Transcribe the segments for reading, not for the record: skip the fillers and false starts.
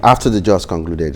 After the just concluded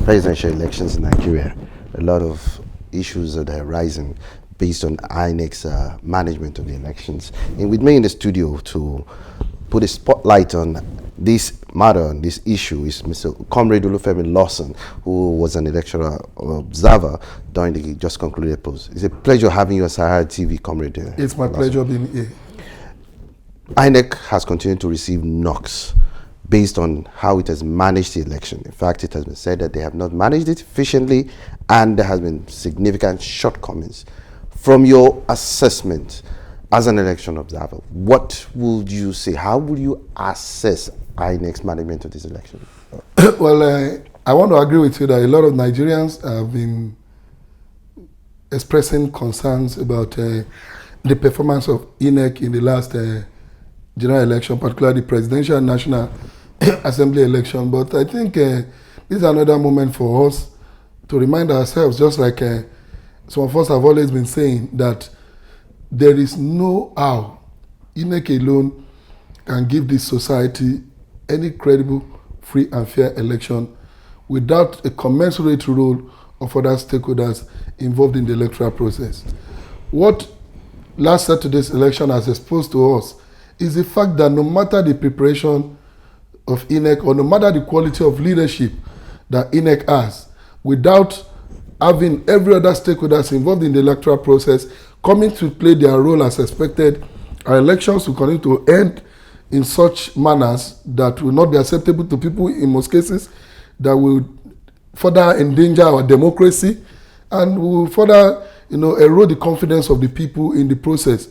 presidential elections in Nigeria, a lot of issues are rising based on INEC's management of the elections. And with me in the studio to put a spotlight on this matter, on this issue, is Mr. Comrade Femi Lawson, who was an electoral observer during the just concluded polls. It's a pleasure having you on SaharaTV, Comrade. It's my pleasure being here. INEC has continued to receive knocks based on how it has managed the election. In fact, it has been said that they have not managed it efficiently and there has been significant shortcomings. From your assessment as an election observer, what would you say? How would you assess INEC's management of this election? Well, I want to agree with you that a lot of Nigerians have been expressing concerns about the performance of INEC in the last general election, particularly the presidential and national assembly election. But I think this is another moment for us to remind ourselves, just like some of us have always been saying, that there is no how INEC alone can give this society any credible, free and fair election without a commensurate role of other stakeholders involved in the electoral process. What last Saturday's election has exposed to us is the fact that no matter the preparation of INEC or no matter the quality of leadership that INEC has, without having every other stakeholders involved in the electoral process coming to play their role as expected, our elections will continue to end in such manners that will not be acceptable to people in most cases, that will further endanger our democracy and will further erode the confidence of the people in the process.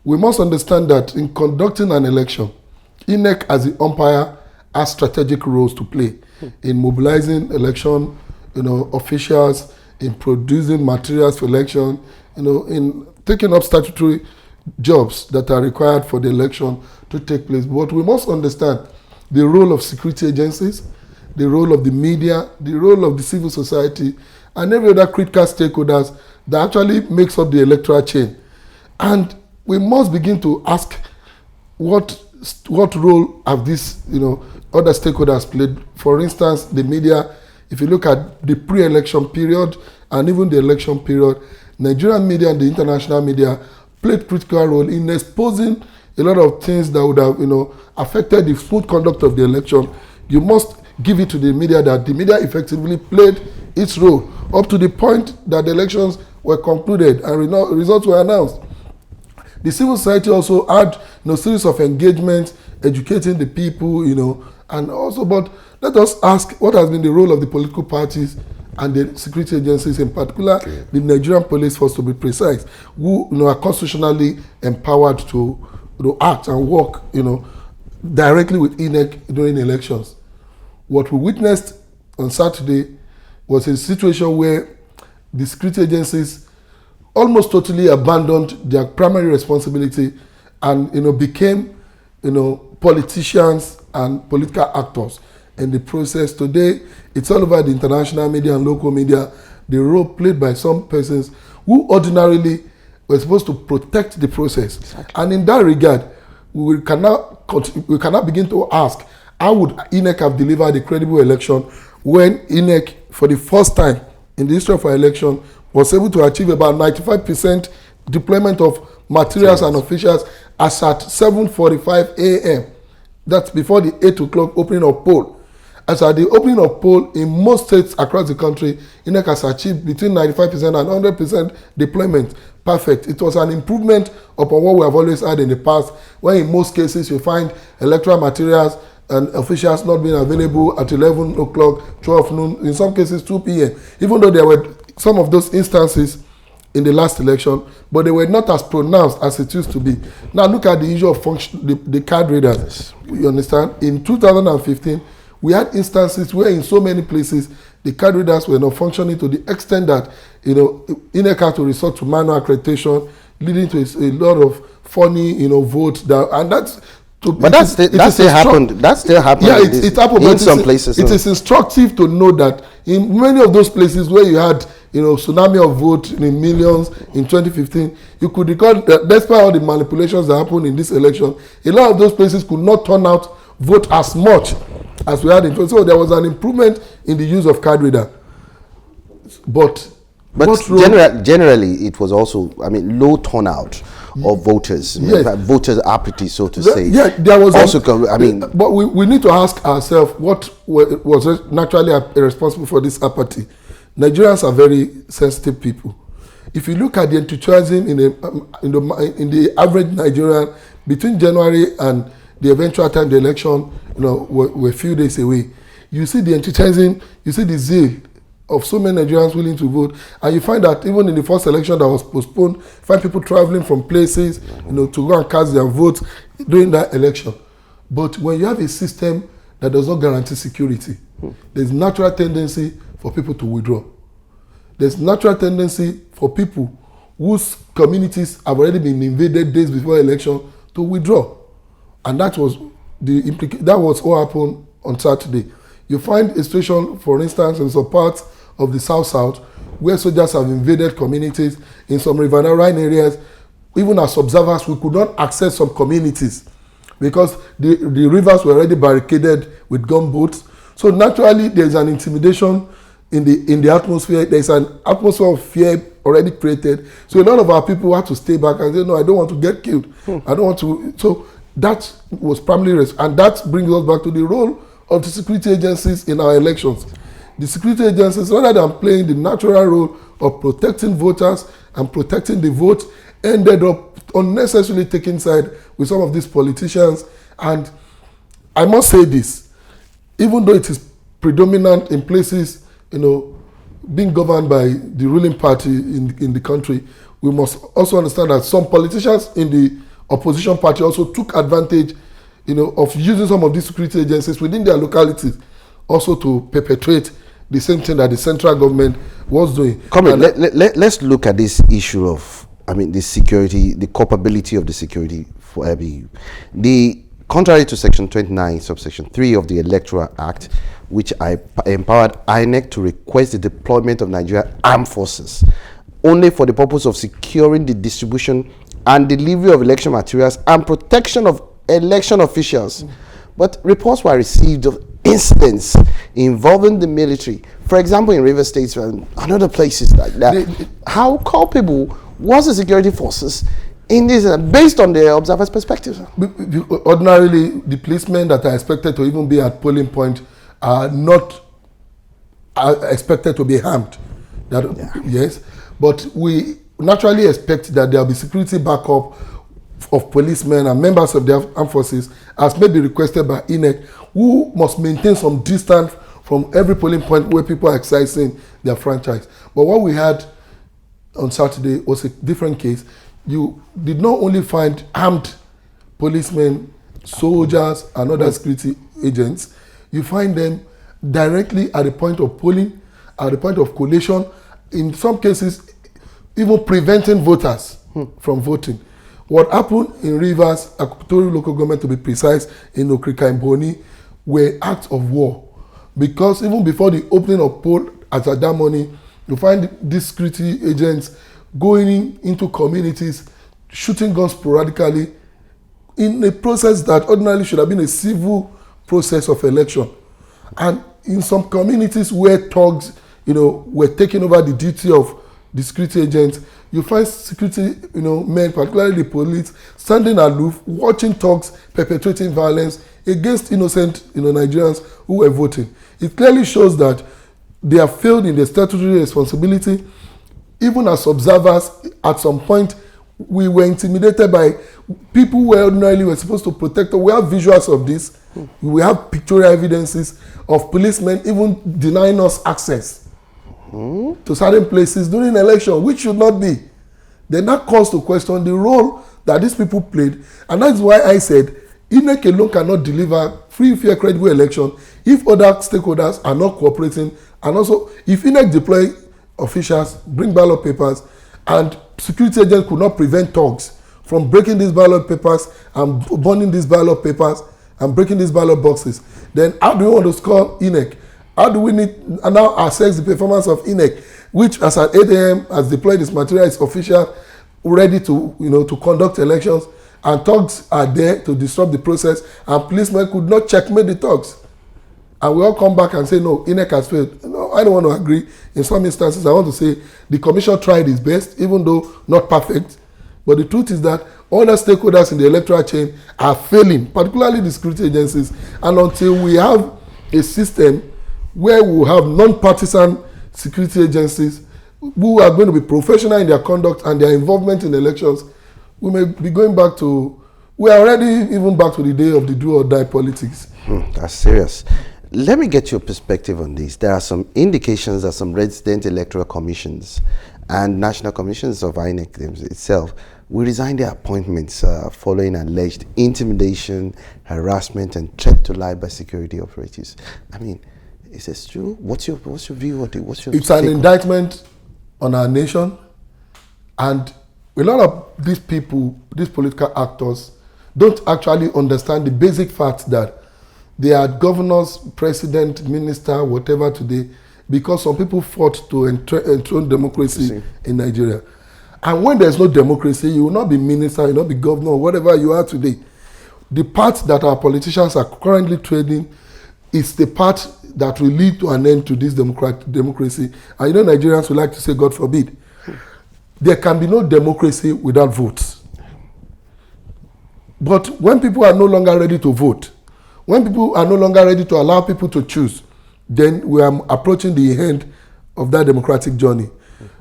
We must understand that in conducting an election, INEC as the umpire has strategic roles to play in mobilizing election officials, in producing materials for election, in taking up statutory jobs that are required for the election to take place. But we must understand the role of security agencies, the role of the media, the role of the civil society, and every other critical stakeholders that actually makes up the electoral chain. And we must begin to ask what role have these other stakeholders played. For instance, the media. If you look at the pre-election period and even the election period, Nigerian media and the international media played critical role in exposing a lot of things that would have affected the smooth conduct of the election. You must give it to the media that the media effectively played its role up to the point that the elections were concluded and results were announced. The civil society also had a series of engagements, educating the people, and also, but let us ask what has been the role of the political parties and the security agencies, in particular the Nigerian police force to be precise, who are constitutionally empowered to act and work directly with INEC during elections. What we witnessed on Saturday was a situation where the security agencies almost totally abandoned their primary responsibility and became politicians and political actors in the process. Today, it's all over the international media and local media, the role played by some persons who ordinarily were supposed to protect the process. Exactly. And in that regard, we cannot begin to ask, how would INEC have delivered a credible election when INEC, for the first time in the history of our election, was able to achieve about 95% deployment of materials and officials as at 7:45 a.m. That's before the 8 o'clock opening of poll. As at the opening of poll in most states across the country, INEC has achieved between 95% and 100% deployment. Perfect. It was an improvement upon what we have always had in the past, where in most cases you find electoral materials and officials not being available at 11 o'clock, 12 noon, in some cases 2 p.m. Even though there were some of those instances in the last election, but they were not as pronounced as it used to be. Now look at the issue of the card readers. Yes. You understand? In 2015, we had instances where in so many places the card readers were not functioning to the extent that INEC had to resort to manual accreditation, leading to a lot of funny votes. And that's. But that still happened. That still happened. Yeah, it happened in some places. It is instructive to know that in many of those places where you had tsunami of votes in millions in 2015, you could recall that despite all the manipulations that happened in this election, a lot of those places could not turn out vote as much as we had in. So there was an improvement in the use of card reader. But generally, it was also, I mean, low turnout of voters, yes. Voters' apathy, so to say. Yeah, there was also. But we need to ask ourselves what was naturally responsible for this apathy. Nigerians are very sensitive people. If you look at the enthusiasm in the average Nigerian between January and the eventual time the election, were a few days away, you see the enthusiasm, you see the zeal of so many Nigerians willing to vote, and you find that even in the first election that was postponed, you find people traveling from places, to go and cast their votes during that election. But when you have a system that does not guarantee security, there's natural tendency for people to withdraw. There's natural tendency for people whose communities have already been invaded days before election to withdraw, and that was what happened on Saturday. You find a situation, for instance, in some parts of the South, where soldiers have invaded communities in some riverine areas. Even as observers, we could not access some communities because the rivers were already barricaded with gunboats. So naturally, there's an intimidation in the atmosphere. There's an atmosphere of fear already created. So a lot of our people had to stay back and say, no, I don't want to get killed. I don't want to. So that was primarily, and that brings us back to the role of the security agencies in our elections. The security agencies, rather than playing the natural role of protecting voters and protecting the vote, ended up unnecessarily taking side with some of these politicians. And I must say this, even though it is predominant in places, being governed by the ruling party in the country, we must also understand that some politicians in the opposition party also took advantage of using some of these security agencies within their localities also to perpetrate the same thing that the central government was doing. Let's look at this issue of, the security, the culpability of the security for LBU. Contrary to Section 29, subsection 3 of the Electoral Act, which empowered INEC to request the deployment of Nigerian armed forces only for the purpose of securing the distribution and delivery of election materials and protection of election officials. But reports were received of incidents involving the military, for example in River State and other places like that. How culpable was the security forces in this, based on the observer's perspective? Ordinarily, the policemen that are expected to even be at polling point are not expected to be harmed. Yes, but we naturally expect that there will be security backup of policemen and members of the armed forces, as may be requested by INEC, who must maintain some distance from every polling point where people are exercising their franchise. But what we had on Saturday was a different case. You did not only find armed policemen, soldiers, and other security agents, you find them directly at the point of polling, at the point of collation, in some cases, even preventing voters from voting. What happened in Rivers, Akuptori local government to be precise, in Okrika and Boni, were acts of war. Because even before the opening of poll at that morning, you find these security agents going into communities, shooting guns sporadically, in a process that ordinarily should have been a civil process of election. And in some communities where thugs, were taking over the duty of the security agents, you find security, men, particularly the police, standing aloof, watching thugs perpetrating violence against innocent, Nigerians who were voting. It clearly shows that they have failed in their statutory responsibility. Even as observers, at some point, we were intimidated by people who ordinarily were supposed to protect us. We have visuals of this. We have pictorial evidences of policemen even denying us access to certain places during election, which should not be. Then that calls to question the role that these people played. And that's why I said INEC alone cannot deliver free, fair, credible election if other stakeholders are not cooperating. And also, if INEC deploy officials, bring ballot papers, and security agents could not prevent thugs from breaking these ballot papers and burning these ballot papers and breaking these ballot boxes, then how do we want to score INEC? How do we need and now assess the performance of INEC, which as at 8 a.m. has deployed its material, its official, ready to to conduct elections, and thugs are there to disrupt the process, and policemen could not checkmate the thugs. and we all come back and say, no, INEC has failed. No, I don't want to agree. In some instances, I want to say the commission tried its best, even though not perfect. But the truth is that other stakeholders in the electoral chain are failing, particularly the security agencies. And until we have a system where we have non-partisan security agencies who are going to be professional in their conduct and their involvement in elections, we may be going back to, we are already even back to the day of the do or die politics. That's serious. Let me get your perspective on this. There are some indications that some resident electoral commissions and national commissions of INEC itself will resign their appointments following alleged intimidation, harassment, and threat to life by security operatives. I mean, is this true? What's your view of it? It's an indictment on our nation, and a lot of these people, these political actors, don't actually understand the basic fact that they are governors, president, minister, whatever today, because some people fought to enthrone democracy in Nigeria. And when there's no democracy, you will not be minister, you will not be governor, whatever you are today. The path that our politicians are currently trading is the path that will lead to an end to this democracy. And you know, Nigerians would like to say, God forbid. There can be no democracy without votes. But when people are no longer ready to vote, when people are no longer ready to allow people to choose, then we are approaching the end of that democratic journey.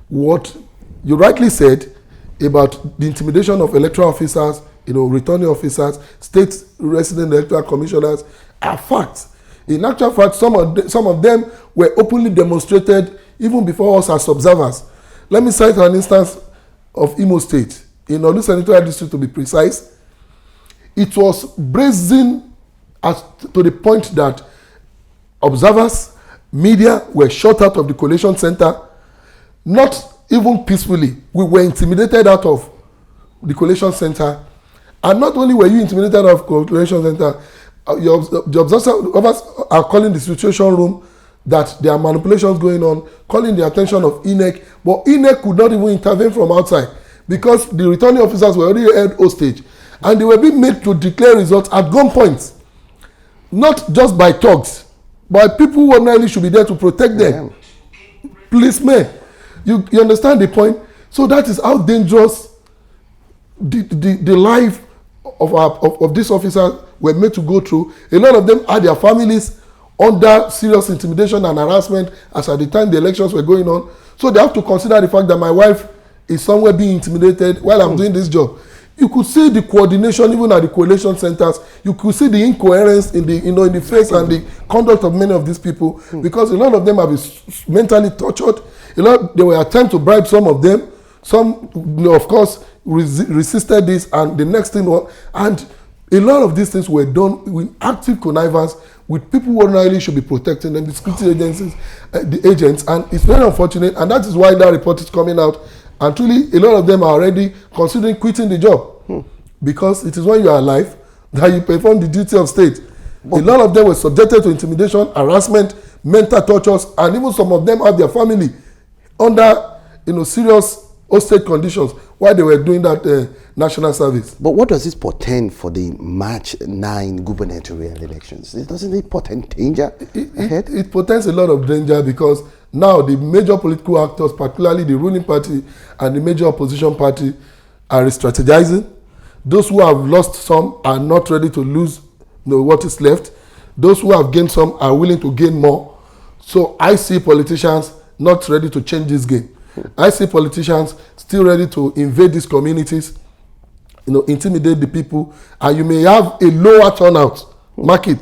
What you rightly said about the intimidation of electoral officers, returning officers, state resident electoral commissioners are facts. In actual fact, some of them were openly demonstrated even before us as observers. Let me cite an instance of Imo State, in Olu Senatorial District to be precise. It was brazen to the point that observers, media were shut out of the collation center, not even peacefully. We were intimidated out of the collation center. And not only were you intimidated out of the collation center, the observers are calling the situation room that there are manipulations going on, calling the attention of INEC, but INEC could not even intervene from outside because the returning officers were already held hostage, and they were being made to declare results at gunpoint, not just by thugs, but people who ordinarily should be there to protect them. Policemen, you understand the point? So that is how dangerous the life of these officers were made to go through. A lot of them had their families under serious intimidation and harassment as at the time the elections were going on. So they have to consider the fact that my wife is somewhere being intimidated while I'm doing this job. You could see the coordination even at the coalition centers. You could see the incoherence in the face and the conduct of many of these people, because a lot of them have been mentally tortured. There were attempts to bribe some of them. Some, of course, resisted this, and the next thing was, and a lot of these things were done with active connivance with people who ordinarily should be protecting them, the security agencies, the agents, and it's very unfortunate, and that is why that report is coming out. And truly, a lot of them are already considering quitting the job, because it is when you are alive that you perform the duty of state. A lot of them were subjected to intimidation, harassment, mental tortures, and even some of them have their family under serious hostage conditions while they were doing that national service. But what does this portend for the March 9 gubernatorial elections? Doesn't it portend danger ahead? It portends a lot of danger, because now the major political actors, particularly the ruling party and the major opposition party, are strategizing. Those who have lost some are not ready to lose what is left. Those who have gained some are willing to gain more. So I see politicians not ready to change this game. I see politicians still ready to invade these communities, intimidate the people, and you may have a lower turnout market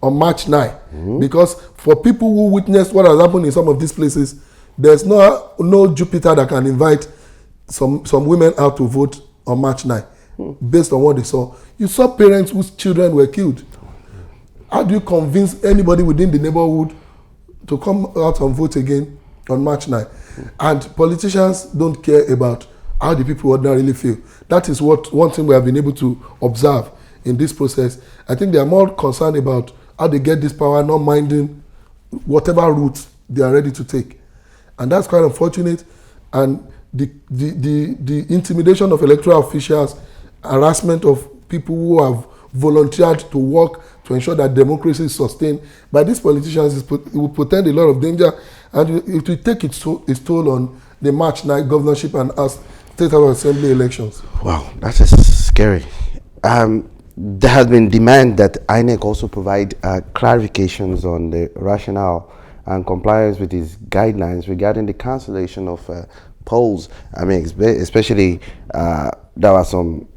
on March 9, because for people who witnessed what has happened in some of these places, there's no Jupiter that can invite some women out to vote on March 9 based on what they saw. You saw parents whose children were killed. How do you convince anybody within the neighborhood to come out and vote again on March 9? And politicians don't care about how the people ordinarily feel. That is one thing we have been able to observe in this process. I think they are more concerned about how they get this power, not minding whatever route they are ready to take. And that's quite unfortunate. And the intimidation of electoral officials, harassment of people volunteered to work to ensure that democracy is sustained by these politicians, it will portend a lot of danger, and it will take its toll on the March 9 governorship and state house assembly elections. Wow, that is scary. There has been demand that INEC also provide clarifications on the rationale and compliance with these guidelines regarding the cancellation of polls. I mean, especially there are some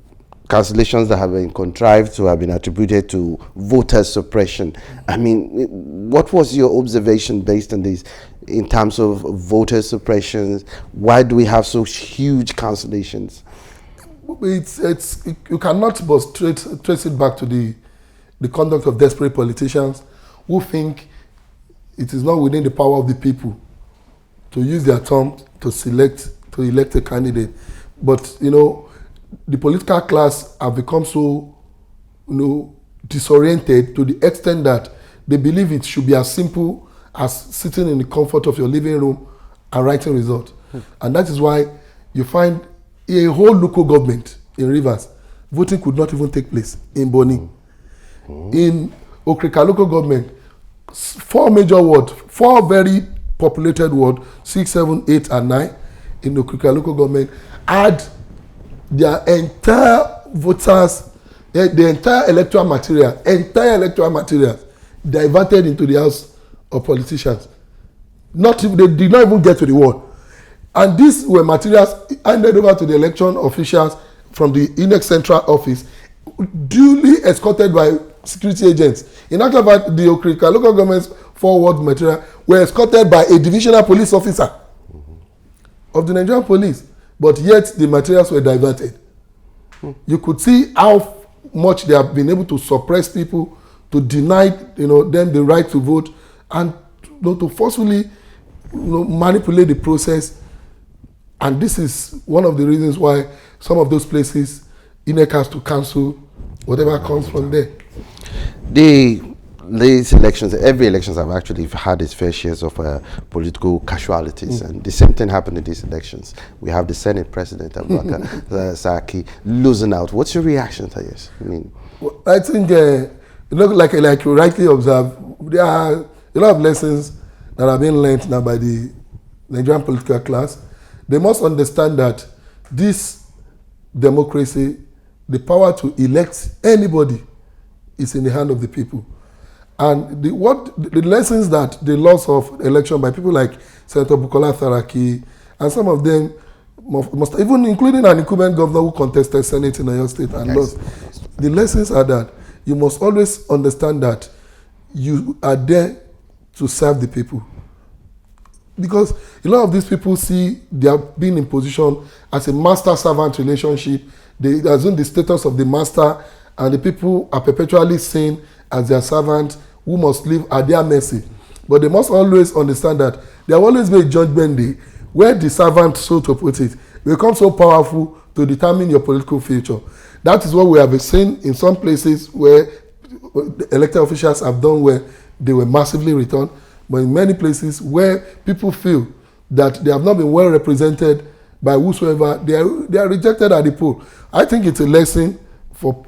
cancellations that have been contrived to have been attributed to voter suppression. I mean, what was your observation based on this in terms of voter suppressions? Why do we have such huge cancellations? You cannot but trace it back to the conduct of desperate politicians who think it is not within the power of the people to use their thumb to elect a candidate. But the political class have become so disoriented to the extent that they believe it should be as simple as sitting in the comfort of your living room and writing results. And that is why you find a whole local government in Rivers, voting could not even take place in Boni. In Okrika local government, 4 major wards, 4 very populated wards, 6, 7, 8, and 9 in Okrika local government had their entire voters, the entire electoral material diverted into the house of politicians. They did not even get to the ward. And these were materials handed over to the election officials from the INEC Central Office, duly escorted by security agents. In actual fact, the Okrika local government's 4 ward material were escorted by a divisional police officer of the Nigerian police, but yet the materials were diverted. You could see how much they have been able to suppress people, to deny them the right to vote, and to forcefully manipulate the process. And this is one of the reasons why some of those places INEC has to cancel whatever comes from there. These elections, every elections have actually had its fair shares of political casualties, and the same thing happened in these elections. We have the Senate President, Abubakar Saki, losing out. What's your reaction to this? I think, like you rightly observed, there are a lot of lessons that are being learned now by the Nigerian political class. They must understand that this democracy, the power to elect anybody, is in the hand of the people. And the lessons that the loss of election by people like Senator Bukola Saraki and some of them, must even including an incumbent governor who contested Senate in Oyo State and lost. The lessons are that you must always understand that you are there to serve the people. Because a lot of these people see they are being in position as a master-servant relationship. They assume the status of the master, and the people are perpetually seen as their servant who must live at their mercy. But they must always understand that there will always be a judgment day where the servant, so to put it, becomes so powerful to determine your political future. That is what we have seen in some places where the elected officials have done where they were massively returned, but in many places where people feel that they have not been well represented by whosoever, they are rejected at the poll. I think it's a lesson for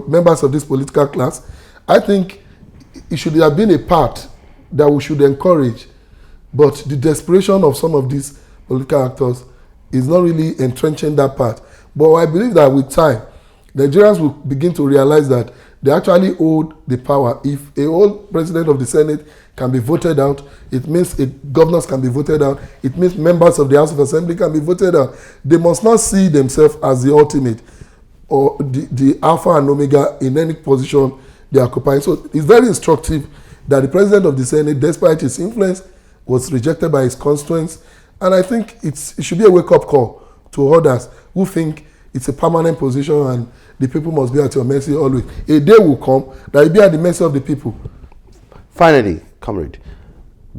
members of this political class. I think it should have been a part that we should encourage, but the desperation of some of these political actors is not really entrenching that part. But I believe that with time, Nigerians will begin to realize that they actually hold the power. If a whole president of the Senate can be voted out, it means governors can be voted out, it means members of the House of Assembly can be voted out. They must not see themselves as the ultimate or the alpha and omega in any position they occupy. So it's very instructive that the president of the Senate, despite his influence, was rejected by his constituents. And I think it should be a wake-up call to others who think it's a permanent position and the people must be at your mercy always. A day will come that you'll be at the mercy of the people. Finally, comrade,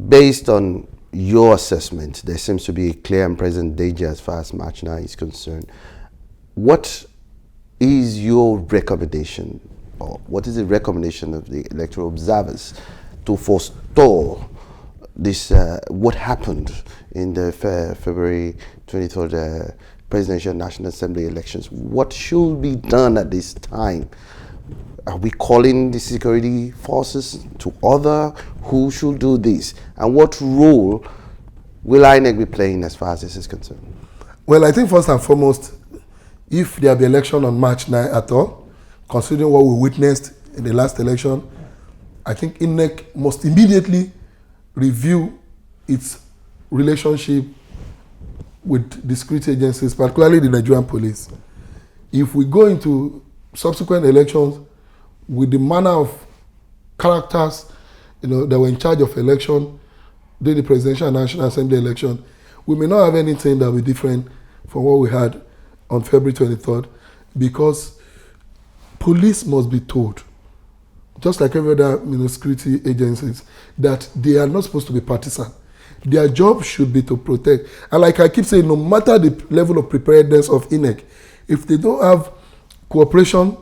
based on your assessment, there seems to be a clear and present danger as far as March 9 is concerned. What is your recommendation, or what is the recommendation of the electoral observers to forestall this, what happened in the February 23rd Presidential National Assembly elections? What should be done at this time Are we calling the security forces to order? Who should do this? And what role will INEC be playing as far as this is concerned? Well, I think first and foremost, if there be election on March 9 at all, considering what we witnessed in the last election, I think INEC must immediately review its relationship with the security agencies, particularly the Nigerian police. If we go into subsequent elections with the manner of characters, that were in charge of election during the presidential and national assembly election, we may not have anything that will be different from what we had on February 23rd, because police must be told, just like every other security agencies, that they are not supposed to be partisan. Their job should be to protect. And like I keep saying, no matter the level of preparedness of INEC, if they don't have cooperation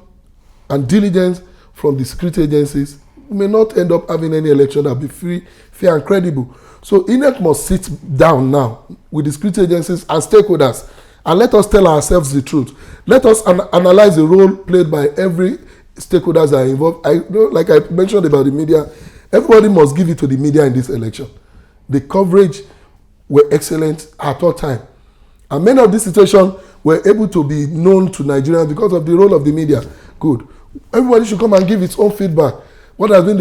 and diligence from the security agencies, we may not end up having any election that will be free, fair and credible. So INEC must sit down now with the security agencies and stakeholders and let us tell ourselves the truth. Let us analyze the role played by every stakeholders that are involved. Like I mentioned about the media, everybody must give it to the media in this election. The coverage were excellent at all time. And many of these situations were able to be known to Nigerians because of the role of the media. Good. Everybody should come and give its own feedback. What has been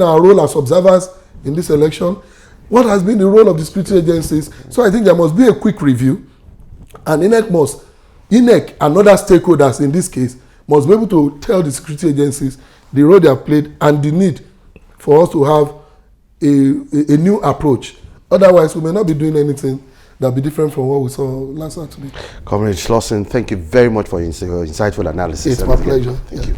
our role as observers in this election? What has been the role of the security agencies? So I think there must be a quick review, and INEC and other stakeholders in this case must be able to tell the security agencies the role they have played and the need for us to have a new approach. Otherwise, we may not be doing anything that will be different from what we saw last Saturday. Comrade Lawson, thank you very much for your insightful analysis. It's my pleasure. Thank you.